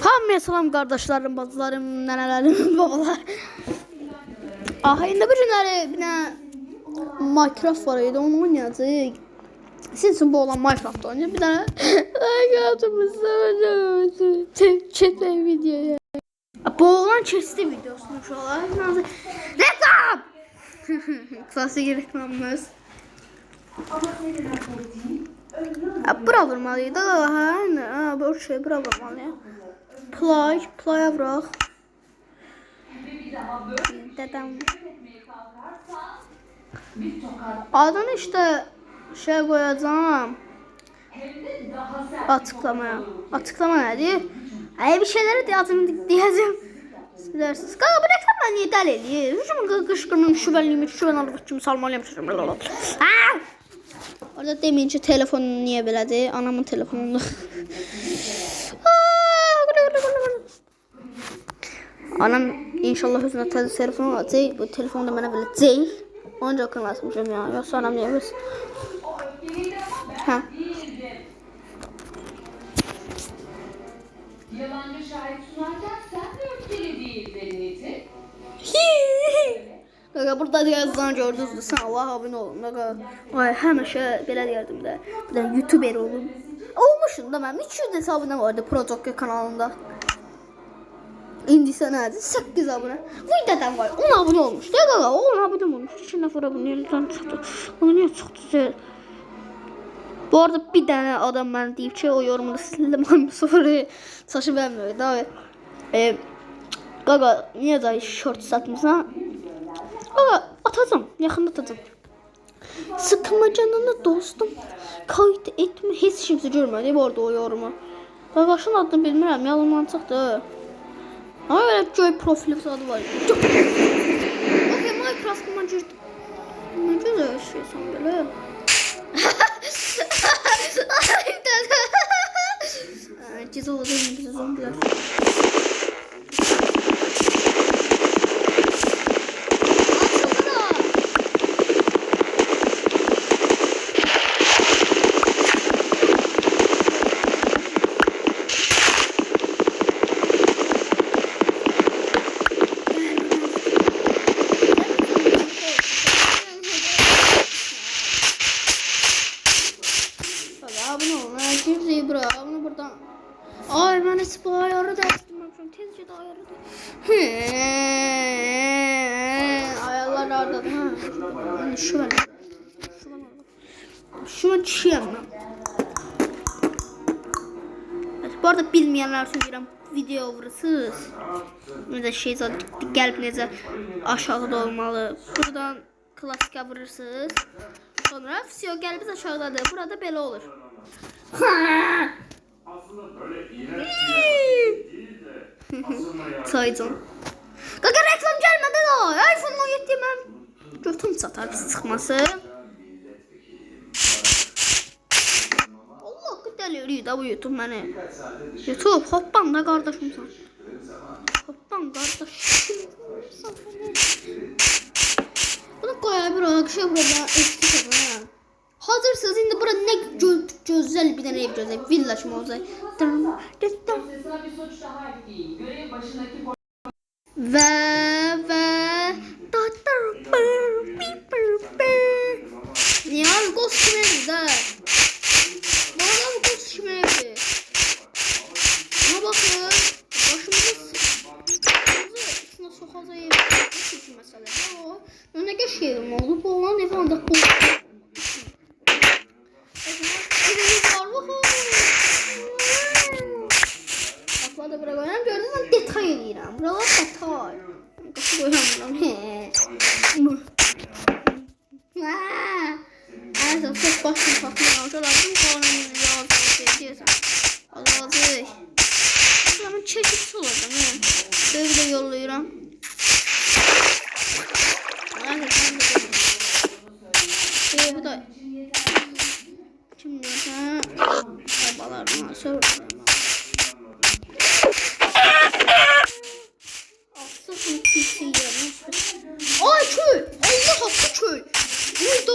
Hamıya salam qardaşlarım, bacılarım, nənələrim, babalar. İndi bu günləri bir Minecraft var idi, onu oynayacağıq. Sizin üçün bu olan Minecraft oynayacaq. Bir dənə Minecraft'ımızda çəkmək videoya. Bu olan keçdi videosunu uşaqlar. Reklam! Klasik reklamımız. Bura vurmalıydı. Bu şey bura vurmalıydı. Play'a bırak. Dedem. Adını işte şey koyacağım. Açıklama ne diyor? Bir şeyleri de adını diyeceğim. Siz bilirsiniz. Kanka bu reklamlar niye deli ediyor? Hücumun kışkırının şüvenliğimi alıp kimi salmalıyım. Orada demeyince telefonunu niye belədir? Anamın telefonunda. Anam inşallah özünə telefon alacaq. Bu telefonu da mənə verəcək. Onca akıllasmışım ya. Yoksa anam niye versin? Yalancı şahit sunarken sen de öfkeli değildin Neti. Qaqa burada yazılan gördünüz sən Allah abunə olun. Qaqa həmişə belə deyirdim də. Bir də YouTuber olum. Olmuşum da mən 300 hesabına vardı Projokya kanalında. İndi isə nədir? 8 abunə. Videodan var. 10 abunə olmuş. Də qaqa 10 abunə olmuş. 2 nəfər abunə eldən çıxdı. Onu niyə çıxdı? Bu arada bir tane adam bana deyip ki o yorumunu silindim sonra saçı beğenmiyor da Gaga niye da short satmışsan Gaga atacağım yakında atacağım sıkma canını dostum kayıt etme hiç kimse görmedi bu arada o yorumu Gagaşın adını bilmirəm yalandan çıxdı ama öyle bir profili adı var okay Minecraft'ıma girdim ne güzel yaşıyorsun böyle Ceza oldu bize zombiler. Ay ben hiç bu ayarı da açtırmamışım. Tezce de ayarı da. Ayarlar orada. Şu var. Şu an düşüyorum ben. Bu arada bilmeyenler söyleyeceğim. Video vurursuz. Ne de şey zaten gelip nece aşağıda olmalı. Buradan klasika vurursunuz. Sonra video gelip aşağıdadır. Burada böyle olur. Aslında böyle iğrenç değil de Saydım. Qaqa reklam gelmedi de. iPhone 17 mən götüm satar pis çıxması. Allah qıdəlir də bu YouTube məni. YouTube hoppan da qardaşımsan. Hoppan qardaşım. Bunu qoya bir şey burada eksik ha. Hazırsınız indi burada ne güzel bir tane ev gözəl villa kimi olacaq. Və yani ghost kimi evdir də. Bu adam ghost kimi evdir. Buna baxın. Başımızı içine soxacaq ev. Nasıl ki məsələ? Nə qəşəng evim oldu. Bu olan ev ancaq bu. Burada bura koyuyorum. Gördünüz mü? Detay eləyirəm. Buralar detay. Qapı koyuram. Neyse çok başım takmıyor. Şuralarım kanalımızı yazdım. Allah'ım. Şuralarımın çeşitli olacağım. Böyle yolluyorum. Bu da şimdi babalarıma söyleyeyim. Ay köy! Allah hakkı köy! Burada!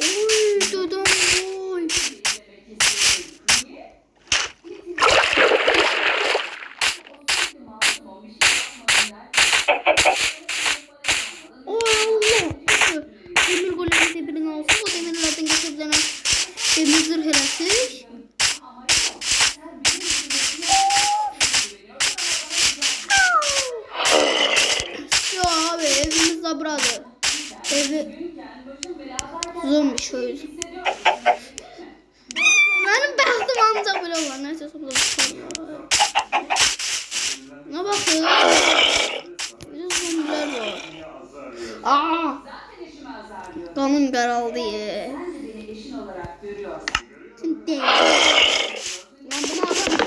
Oy dedem boy! böyle zombi şöyle. Benim bəxtim ancaq belə olar. Neyse sonra bakalım. Ne bakın? Bir de zombiler var. Aa! Kanım qaraldı. Şimdi. Lan bunu alalım.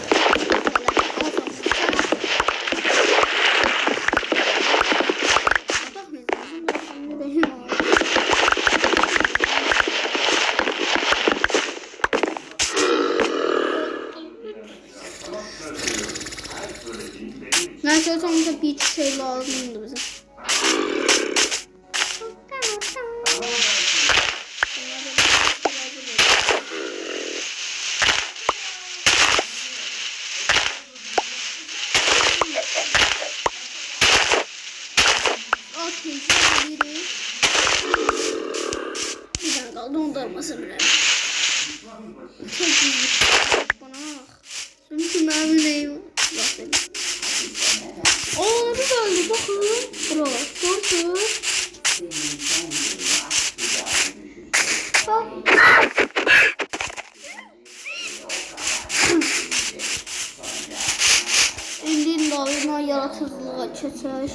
Neyse sonunda bir şey lazımdı bize. Okey, şimdi bir tane kaldı, onu da almasın bile. Çok iyi. Bana bak. Çünkü memnunum. Bak benim. Ne güzeldi, bakın. Bura, gördün. Bak. İndin de oyuna yaratıcılığa geçer.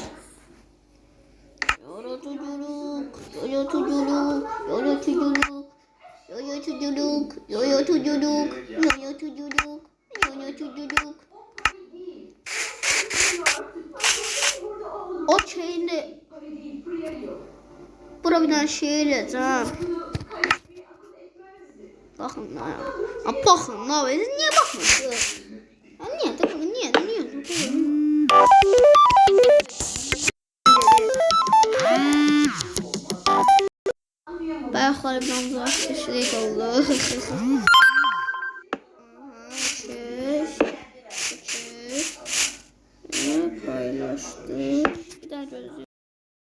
Yaratıcılık, yaratıcılık, yaratıcılık, yaratıcılık, yaratıcılık, yaratıcılık, yaratıcılık. O şeyinde bura bir tane şey eləyəcəm. Baxın ne ya. Baxın ne var. Niye baxmıyorsunuz? Niye? Bayaqları bir anda şişlik oldu.